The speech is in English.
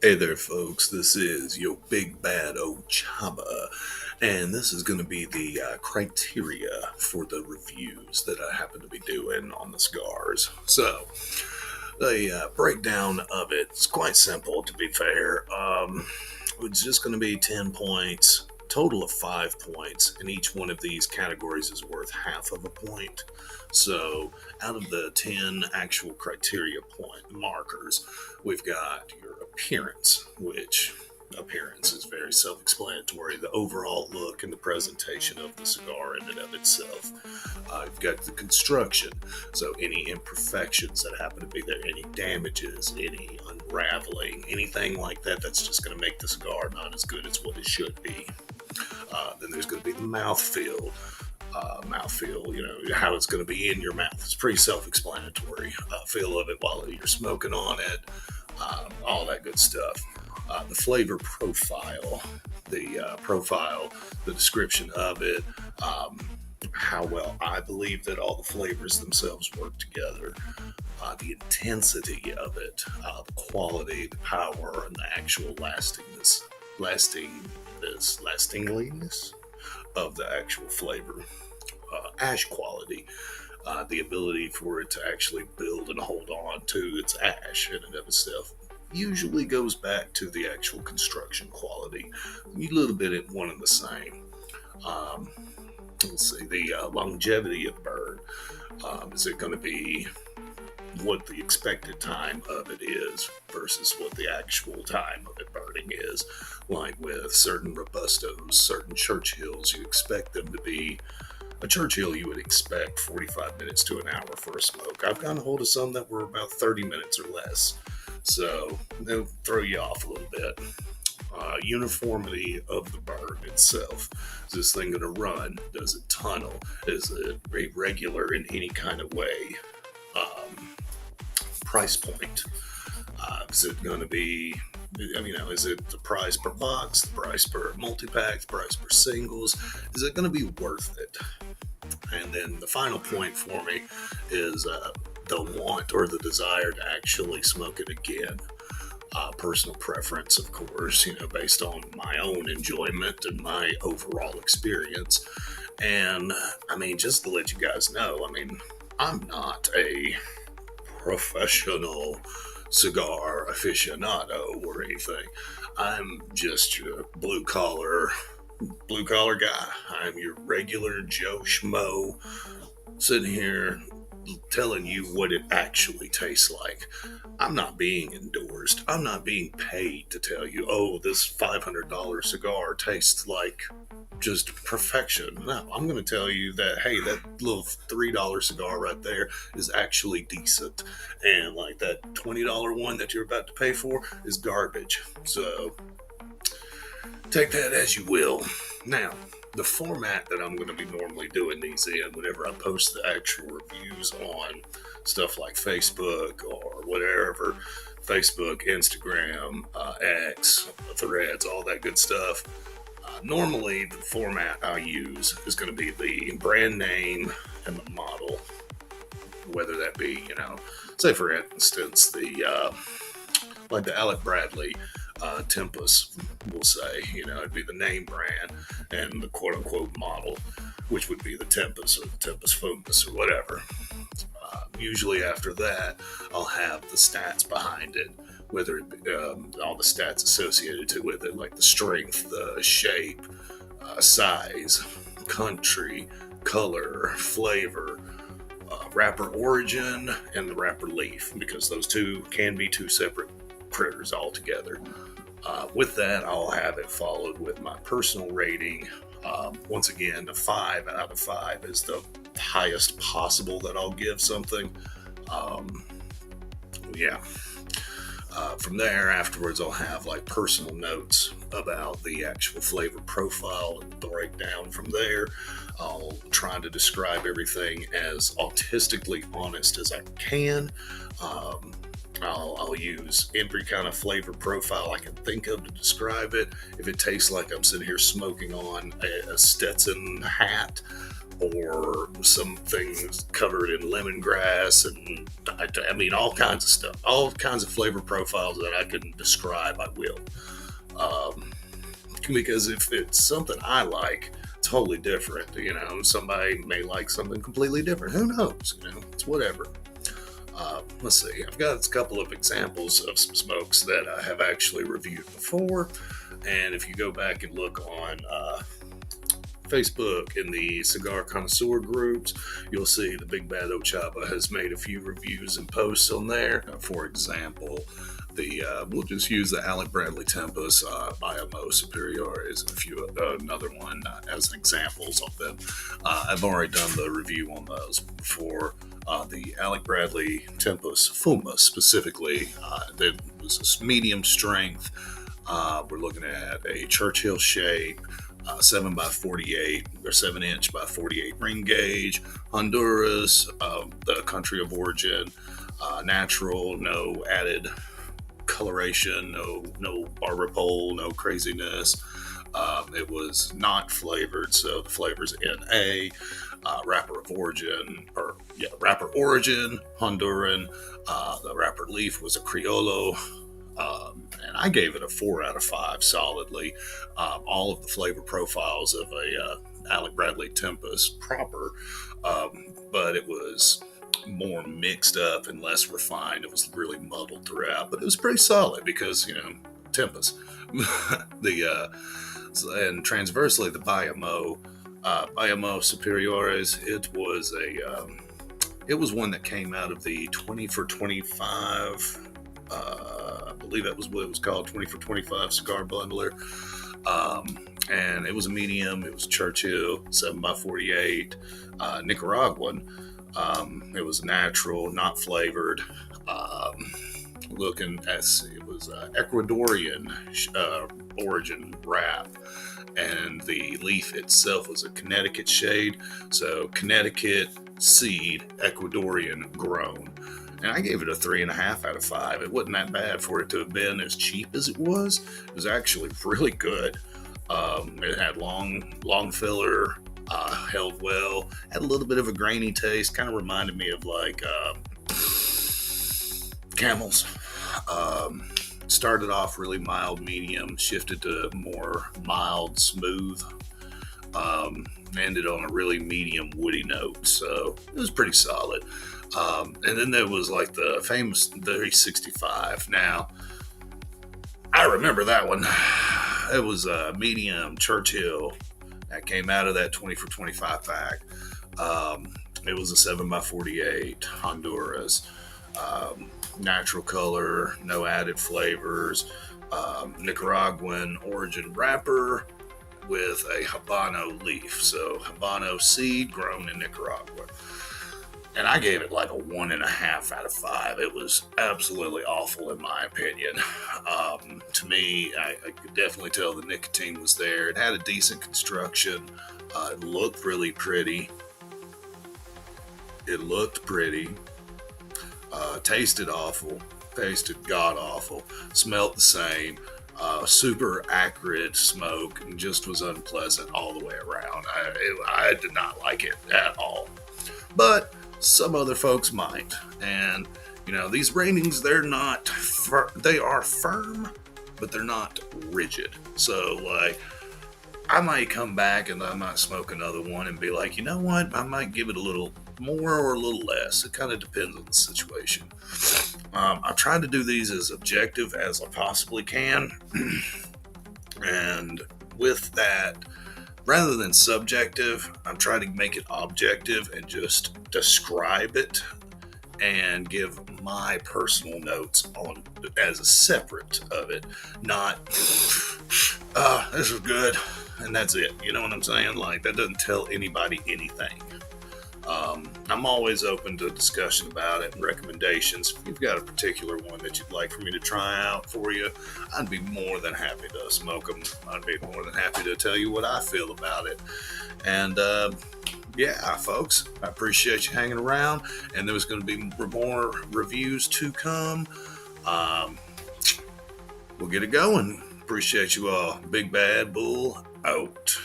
Hey there, folks. This is your big bad Ochaba, and this is going to be the criteria for the reviews that I happen to be doing on the cigars. So, the breakdown of it's quite simple, to be fair. It's just going to be 10 points, total of 5 points, and each one of these categories is worth half of a point. So, out of the 10 actual criteria point markers, we've got your appearance, which appearance is very self-explanatory. The overall look and the presentation of the cigar in and of itself. You've got the construction, so any imperfections that happen to be there, any damages, any unraveling, anything like that, that's just going to make the cigar not as good as what it should be. Then there's going to be the mouthfeel. Mouthfeel, how it's going to be in your mouth. It's pretty self-explanatory. Feel of it while you're smoking on it, all that good stuff. The flavor profile, the description of it, how well I believe that all the flavors themselves work together, the intensity of it, the quality, the power, and the actual lastingliness of the actual flavor, ash quality, the ability for it to actually build and hold on to its ash in and of itself usually goes back to the actual construction quality. A little bit at one and the same. Um, let's see, the longevity of burn. Is it going to be what the expected time of it is versus what the actual time of it burning is? Like with certain Robustos, certain Churchills, you expect them to be a Churchill, you would expect 45 minutes to an hour for a smoke. I've gotten a hold of some that were about 30 minutes or less. So they'll throw you off a little bit. Uniformity of the burn itself. Is this thing going to run? Does it tunnel? Is it irregular in any kind of way? Price point. Is it going to be, is it the price per box, the price per multi-pack, the price per singles? Is it going to be worth it? And then the final point for me is the want or the desire to actually smoke it again. Personal preference, of course, based on my own enjoyment and my overall experience. And just to let you guys know, I'm not a professional cigar aficionado or anything. I'm just your blue collar guy. I'm your regular Joe Schmo sitting here telling you what it actually tastes like. I'm not being endorsed. I'm not being paid to tell you, oh, this $500 cigar tastes like just perfection. No, I'm going to tell you that, hey, that little $3 cigar right there is actually decent. And like that $20 one that you're about to pay for is garbage. So take that as you will. Now, the format that I'm going to be normally doing these in whenever I post the actual reviews on stuff like Facebook or whatever, Facebook, Instagram, X, Threads, all that good stuff. Normally, the format I use is going to be the brand name and the model, whether that be, say for instance, like the Alec Bradley Tempest, we'll say, it'd be the name brand and the quote unquote model, which would be the Tempest or the Tempest Fumus or whatever. Usually after that, I'll have the stats behind it, whether it be, all the stats associated with it, like the strength, the shape, size, country, color, flavor, wrapper origin, and the wrapper leaf, because those two can be two separate critters altogether. With that, I'll have it followed with my personal rating. Once again, a 5 out of 5 is the highest possible that I'll give something. Yeah. From there, afterwards, I'll have like personal notes about the actual flavor profile and breakdown. From there, I'll try to describe everything as autistically honest as I can. I'll use every kind of flavor profile I can think of to describe it. If it tastes like I'm sitting here smoking on a Stetson hat, or some things covered in lemongrass, and I mean all kinds of stuff, all kinds of flavor profiles that I can describe. I will, because if it's something I like, totally different. Somebody may like something completely different. Who knows? It's whatever. Let's see. I've got a couple of examples of some smokes that I have actually reviewed before, and if you go back and look on Facebook in the cigar connoisseur groups, you'll see the Big Bad Ochaba has made a few reviews and posts on there. For example, we'll just use the Alec Bradley Tempest Bio Superior as another one as examples of them. I've already done the review on those before. The Alec Bradley Tempest Fuma specifically, that was a medium strength. We're looking at a Churchill shape, 7 by 48 or 7 inch by 48 ring gauge, Honduras, the country of origin, natural, no added coloration, no barber pole, no craziness. It was not flavored, so the flavors NA, wrapper origin, Honduran. The wrapper leaf was a Criollo. And I gave it a 4 out of 5 solidly. All of the flavor profiles of a Alec Bradley Tempest proper, but it was more mixed up and less refined. It was really muddled throughout, but it was pretty solid because Tempest. And transversely, the Bio Superiores. It was one that came out of the 20 for 25. I believe that was what it was called, 20 for 25 cigar bundler. And it was a medium. It was Churchill, 7 by 48, Nicaraguan. It was natural, not flavored. Looking as it was Ecuadorian origin wrap, and the leaf itself was a Connecticut shade. So Connecticut seed, Ecuadorian grown. And I gave it a 3.5 out of 5. It wasn't that bad for it to have been as cheap as it was. It was actually really good. It had long filler, held well, had a little bit of a grainy taste, kind of reminded me of like Camels. Started off really mild, medium, shifted to more mild, smooth. Ended on a really medium woody note, so it was pretty solid. And then there was like the famous 3065. Now, I remember that one. It was a medium Churchill that came out of that 20 for 25 pack. It was a 7 by 48 Honduras. Natural color, no added flavors. Nicaraguan origin wrapper with a Habano leaf. So Habano seed grown in Nicaragua. And I gave it like a 1.5 out of 5. It was absolutely awful in my opinion. To me, I could definitely tell the nicotine was there. It had a decent construction. It looked really pretty. Tasted awful. Tasted god awful. Smelled the same. Super acrid smoke, and just was unpleasant all the way around. I did not like it at all. But some other folks might. And, these ratings, they are firm, but they're not rigid. So, like, I might come back and I might smoke another one and be like, you know what? I might give it a little more or a little less. It kind of depends on the situation. I've tried to do these as objective as I possibly can. And with that, rather than subjective, I'm trying to make it objective and just describe it and give my personal notes on as a separate of it. Not, this is good, and that's it. You know what I'm saying? Like, that doesn't tell anybody anything. I'm always open to discussion about it and recommendations. If you've got a particular one that you'd like for me to try out for you, I'd be more than happy to smoke them. I'd be more than happy to tell you what I feel about it. And yeah, folks, I appreciate you hanging around. And there's going to be more reviews to come. We'll get it going. Appreciate you all. Big Bad Bull out.